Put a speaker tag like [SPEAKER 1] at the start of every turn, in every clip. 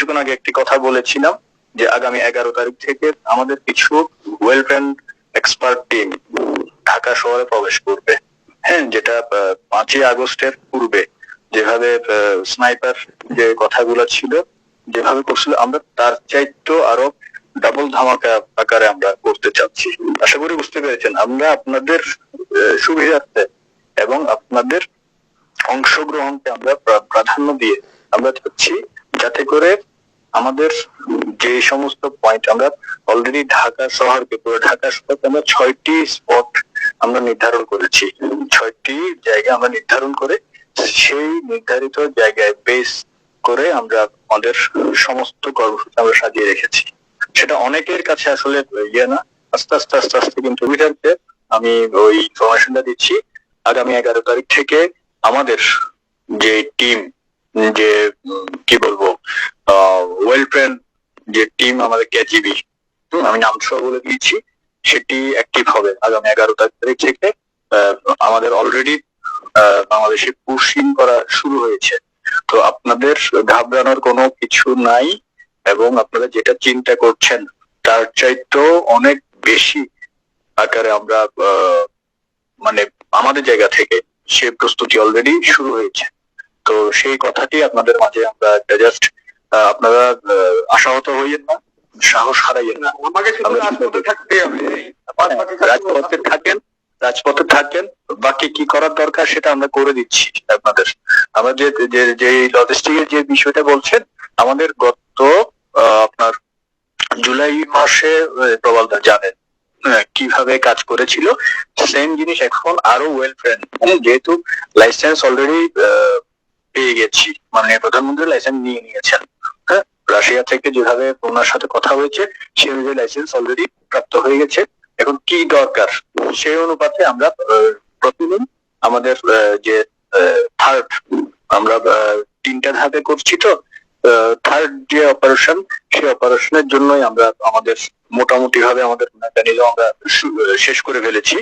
[SPEAKER 1] কিছুক্ষণ আগে একটি কথা বলেছিলাম যে আগামী 11 তারিখ থেকে আমাদের কিছু well trend expert team Dhaka শহরে প্রবেশ করবে। হ্যাঁ, যেটা 5ই আগস্টের পূর্বে যেভাবে স্নাইপার যে কথাগুলো ছিল, যেভাবে করছিল, আমরা তার চাইতেও আরো ডাবল ধামাকা আকারে আমরা করতে চাচ্ছি। আশা করি বুঝতে পেরেছেন। আমরা আপনাদের সুবিধার্থে এবং আপনাদের অংশগ্রহণকে আমরা প্রাধান্য দিয়ে আমরা চাচ্ছি যাতে করে আমাদের যে সমস্ত পয়েন্ট আমরা অলরেডি ঢাকা শহরকে, পুরো ঢাকা শহরকে আমরা 6টি স্পট আমরা নির্ধারণ করেছি। 6টি জায়গা আমরা নির্ধারণ করে সেই নির্ধারিত জায়গায় বেস করে আমরা আমাদের সমস্ত কর্মসূচি আমরা সাজিয়ে রেখেছি। সেটা অনেকের কাছে আসলে ইয়ে না, আস্তে আস্তে কিন্তু সুবিধার্থে আমি ওই ইনফরমেশনটা দিচ্ছি। আগামী 11 তারিখ থেকে আমাদের যে টিম, যে কি বলবো, ওয়েল ট্রেন যে টিম আমাদের কেজিবি, আমি নাম সহ বলে দিয়েছি, সেটি অ্যাক্টিভ হবে আগামী 11 তারিখ থেকে। আমাদের অলরেডি বাংলাদেশে পুশিং করা শুরু হয়েছে। তো আপনাদের ঘাবড়ানোর কোনো কিছু নাই, এবং আপনারা যেটা চিন্তা করছেন তার চাইতেও অনেক বেশি আকারে আমরা মানে আমাদের জায়গা থেকে সে প্রস্তুতি অলরেডি শুরু হয়েছে। তো সেই কথাটি আপনাদের মাঝে আমরা জাস্ট, আপনারা আশাহত হইয়েন না, সাহস হারাইয়েন না। রাজপথে থাকেন, রাজপথে থাকেন, বাকি কি করার দরকার সেটা আমরা করে দিচ্ছি আপনাদের। আমরা যে লজিস্টিকের যে বিষয়টা বলছেন, আমাদের গত আপনার জুলাই মাসে প্রবালদা জানেন কিভাবে কাজ করেছিল, সেম জিনিস এখন আরো ওয়েল ট্রেন্ড। যেহেতু লাইসেন্স অলরেডি পেয়ে গেছি, মানে প্রধানমন্ত্রী লাইসেন্স নিয়ে নিয়েছেন। হ্যাঁ, রাশিয়া থেকে যেভাবে ওনার সাথে কথা হয়েছে সেই অনুযায়ী লাইসেন্স অলরেডি প্রাপ্ত হয়ে গেছে। এখন কি দরকার সেই অনুপাতে আমরা প্রতিদিন আমাদের যে থার্ড, আমরা 3টা ধাপে করছি, তো থার্ড যে অপারেশন, সেই অপারেশনের জন্যই আমরা আমাদের মোটামুটি ভাবে আমাদের মেকানিজম আমরা শেষ করে ফেলেছি।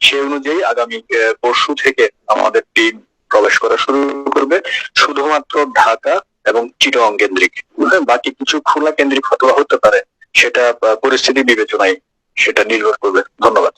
[SPEAKER 1] সেই অনুযায়ী আগামী পরশু থেকে আমাদের টিম প্রবেশ করা শুরু করবে, শুধুমাত্র ঢাকা এবং চিটাগং কেন্দ্রিক। বাকি কিছু খুলনা কেন্দ্রিক হতে পারে, সেটা পরিস্থিতি বিবেচনায় সেটা নির্ভর করবে। ধন্যবাদ।